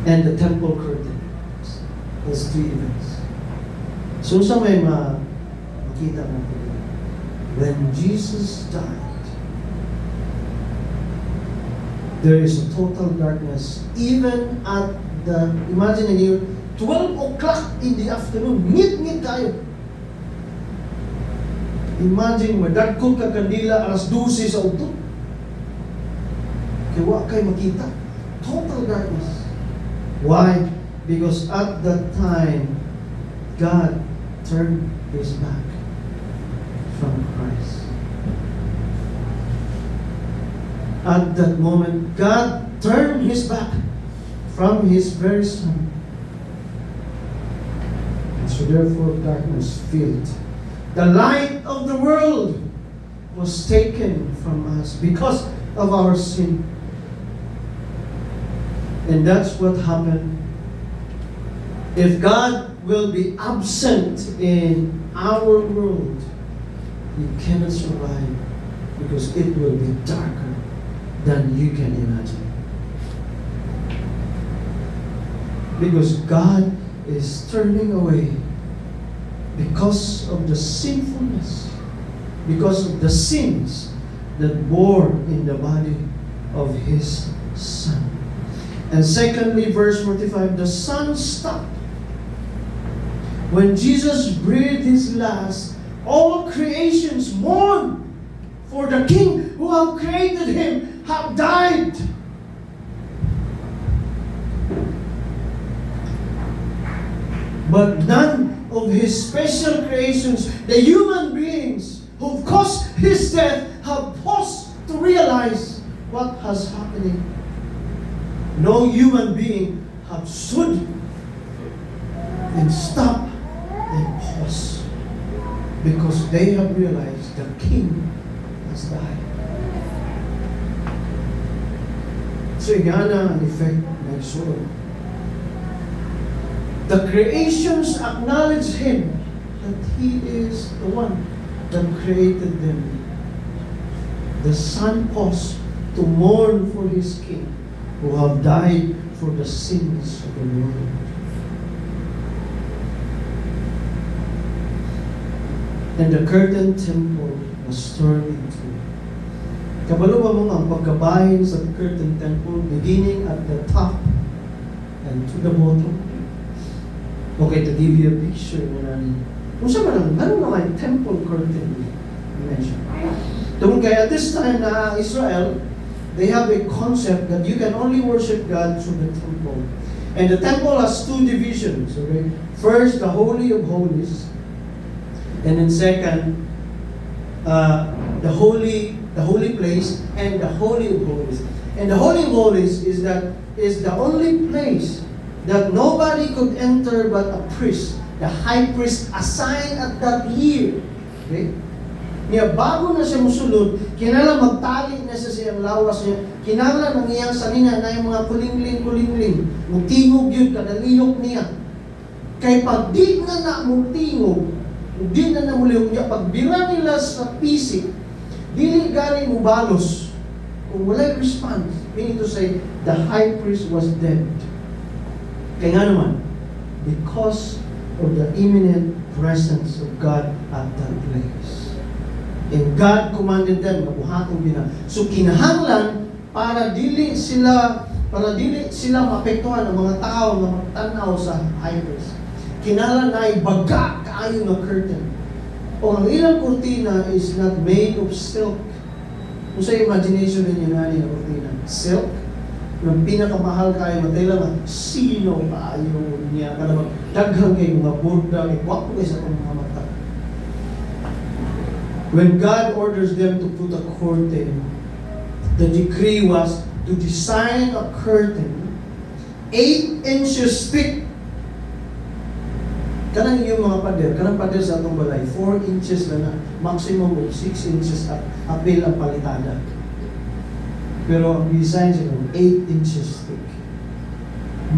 and the temple curtain. Those 3 events. So sa may makita natin, when Jesus died, there is a total darkness, even at the, imagine you, 12 o'clock in the afternoon, ngit-ngit kayo. Imagine, madagkog ka kandila, alas 12 sa utot. Kaya wa kayo makita. Total darkness. Why? Because at that time, God turned His back from Christ. At that moment, God turned His back from His very Son. And so therefore, darkness filled. The light of the world was taken from us because of our sin. And that's what happened. If God will be absent in our world, you cannot survive because it will be darker than you can imagine. Because God is turning away because of the sinfulness, because of the sins that bore in the body of His Son. And secondly, verse 45, the sun stopped. When Jesus breathed His last, all creations mourned, for the King who have created Him have died. But none of His special creations, the human beings who've caused His death, have paused to realize what has happening. No human being have stood and stopped and paused because they have realized the King has died. So, igana ang effect ng sorrow. The creations acknowledge Him that He is the one that created them. The Son paused to mourn for His King, who have died for the sins of the world. And the curtain temple was turned into. Kabalo ba mo ang pagkabahin sa curtain temple beginning at the top and to the bottom? Okay, to give you a picture na nanin. Kung saan man, ano naman temple curtain mention? Tungkol kaya at this time na Israel, they have a concept that you can only worship God through the temple. And the temple has two divisions, okay? First, the Holy of Holies. And then second, the holy place and the Holy of Holies. And the Holy of Holies is the only place that nobody could enter but a priest, the high priest assigned at that year. Okay? Niya bago na siya musulod, kinala magtali na siya siyang lawas niya, kinala ng iyang salina na yung mga kulingling, mutingog yun, kadaliyok niya. Kay pag di na mutingog, di na namuliyok niya, pagbira nila sa pisik, dili galing mubalos. Kung wala'y response, meaning to say, the high priest was dead. Kaya nga naman, because of the imminent presence of God at that place. And God commanded them na buhatong bina. So kinahanglan para dili sila maapektuhan ng mga tao na magtanaw sa high priest. Kinahanglan na ibaga kaayo ng curtain. O ang ilang kurtina is not made of silk. Kung sa imagination ninyo na ng kurtina, silk, ng pinakamahal kayo, matay lang, sino kaayo niya, kada magdaghang kayo mga burda, ikwapo kayo sa mga mata. When God orders them to put a curtain, the decree was to design a curtain 8 inches thick. Kanang yung mga pader sa atong balay, 4 inches na maximum of 6 inches at apil ang palitada. Pero ang design siya 8 inches thick.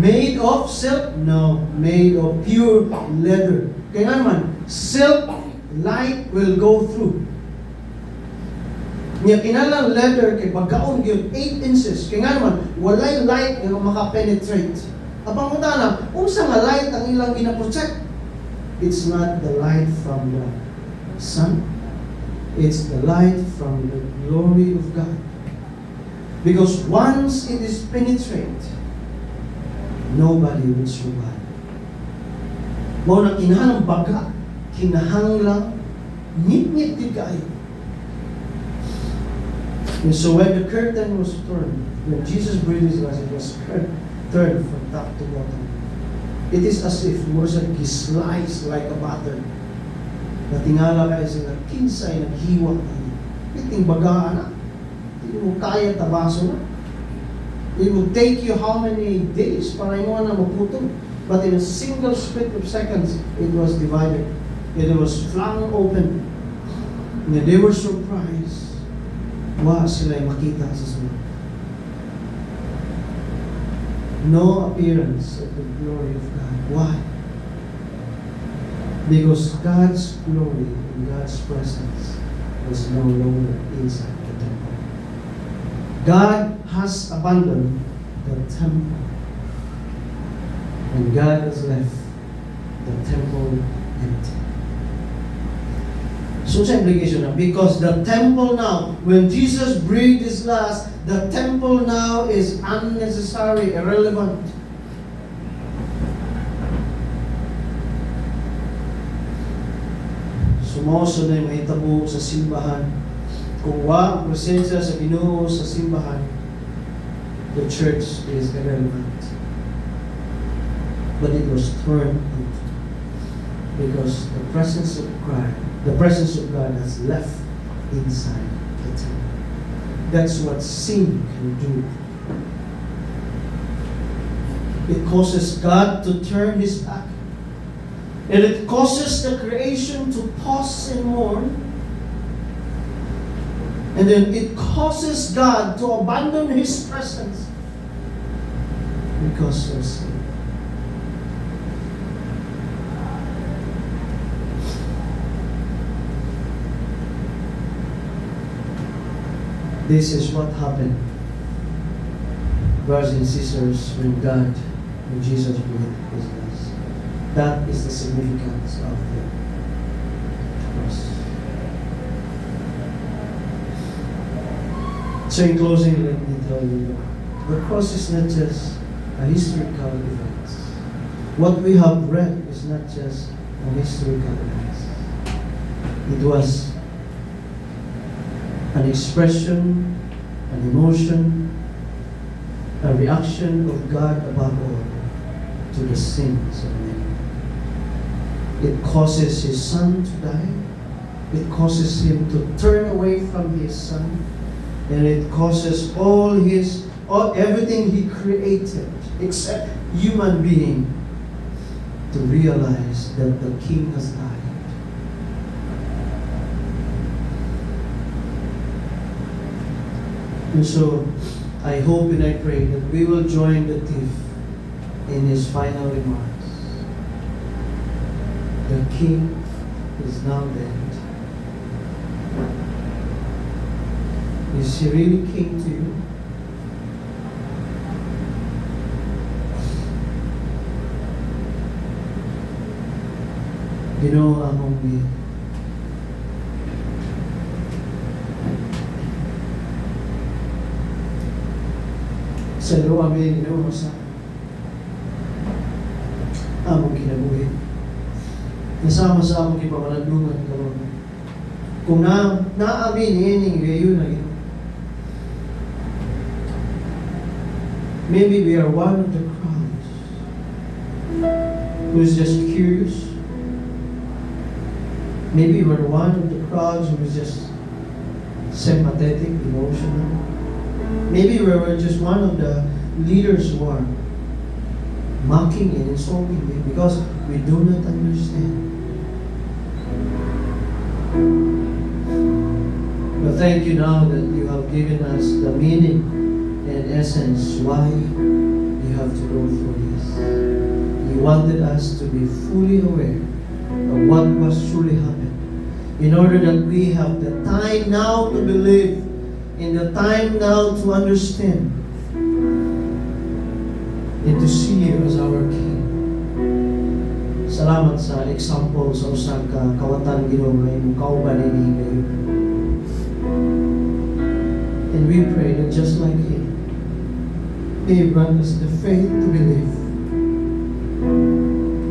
Made of silk? No, made of pure leather. Kaya naman, silk light will go through. Niya kinalang leather kay pagkaon yun 8 inches. Kaya nga naman, walay light nga makapenetrate. Apang utana, unsa nga light ang ilang ginaprotect? It's not the light from the sun. It's the light from the glory of God. Because once it is penetrate, nobody will survive. Mao na kinahanglang baga, kinahanglang ngit-ngit di kayo. And so when the curtain was turned, when Jesus breathed his last, it was turned from top to bottom. It is as if mo siya gislice like a butter. Natingala kayo sila, kinsay naghiwa kayo. Iting bagaan na. Hindi mo kaya tabaso na. It will take you how many days para yung na maputol. But in a single split of seconds, it was divided. It was flung open. And they were surprised. Wa sila'y makita sa sunod. No appearance of the glory of God. Why? Because God's glory and God's presence was no longer inside the temple. God has abandoned the temple. And God has left the temple empty. So sa implication na, because the temple now, when Jesus breathed his last, the temple now is unnecessary, irrelevant. Sumoso na yung mahitabo sa simbahan. Kung wa ang presensya sa Ginoo sa simbahan, the church is irrelevant. But it was turned into, because the presence of God has left inside the temple. That's what sin can do. It causes God to turn his back. And it causes the creation to pause and mourn. And then it causes God to abandon his presence because of sin. This is what happened, brothers and sisters, when Jesus breathed His last. That is the significance of the cross. So in closing, let me tell you, the cross is not just a historical event. What we have read is not just a historical event. It was an expression, an emotion, a reaction of God above all to the sins of men. It causes His Son to die. It causes Him to turn away from His Son. And it causes everything He created, except human being, to realize that the King has died. And so, I hope and I pray that we will join the thief in his final remarks. The King is now dead. Is He really King to you? You know, among the sa loob amin, sa among kinabuhi. Nasama sa among ipamanadungan karon. Kung naamin ining gayon na ito. Maybe we are one of the crowds who is just curious. Maybe we're one of the crowds who is just sympathetic, emotional. Maybe we were just one of the leaders who are mocking and insulting me because we do not understand. But thank you now that you have given us the meaning and essence why you have to go through this. You wanted us to be fully aware of what was truly happened, in order that we have the time now to believe, in the time now to understand, and to see you as our King. Salamat sa example sa usang kawatan Ginoo nga imong kauban ini ngayon. And we pray that just like Him, He grant us the faith to believe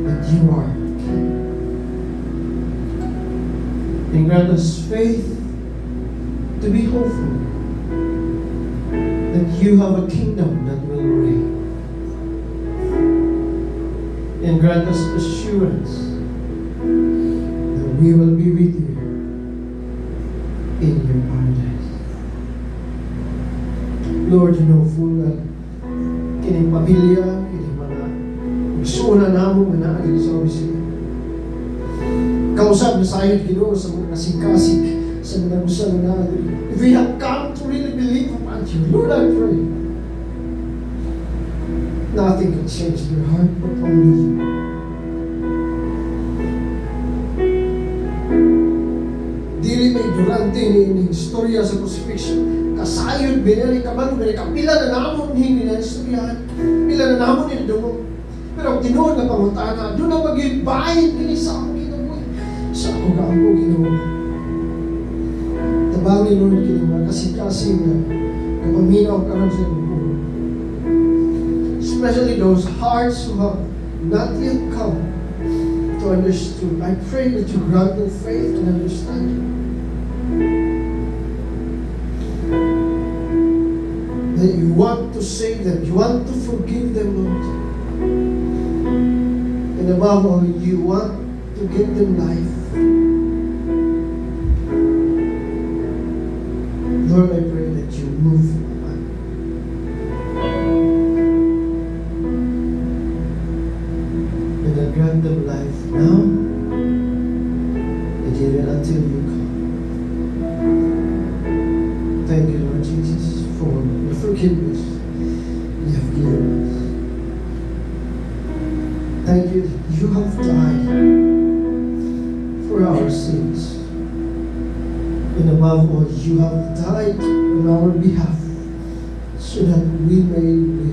that you are King. And grant us faith to be hopeful that you have a kingdom that will reign. And grant us assurance that we will be with you in your paradise. Lord, you know full well kining pamilya, kining mga igsuuna namo nga naa diri sa opisina. Kausap na sayod Ginoo sa mga kasing-kasing sa mga usal na naa diri. If we have come to really believe upon you, Lord, I pray, nothing can change their heart but only you. Dili may durante ni istorya sa crucifixion. Kasayod, binari kabalo, kapila na namon hindi na istoryahan. Pila na namon yung dumong. Pero tinuod na pangutana, doon na mag-ibayad kini sa akong Ginoo. Sa akong gaampo Ginoo. Tabangin Lord kini mga kasing-kasing na kapaminaw karon sa buong. Especially those hearts who have not yet come to understand. I pray that you grant them faith and understanding. That you want to save them, you want to forgive them, Lord. And above all, you want to give them life. Lord, I pray that you move on. And I grant them life now and even until you come. Thank you, Lord Jesus, for the forgiveness you have given us. Thank you that you have died for our sins. And above all, you have died on our behalf so that we may be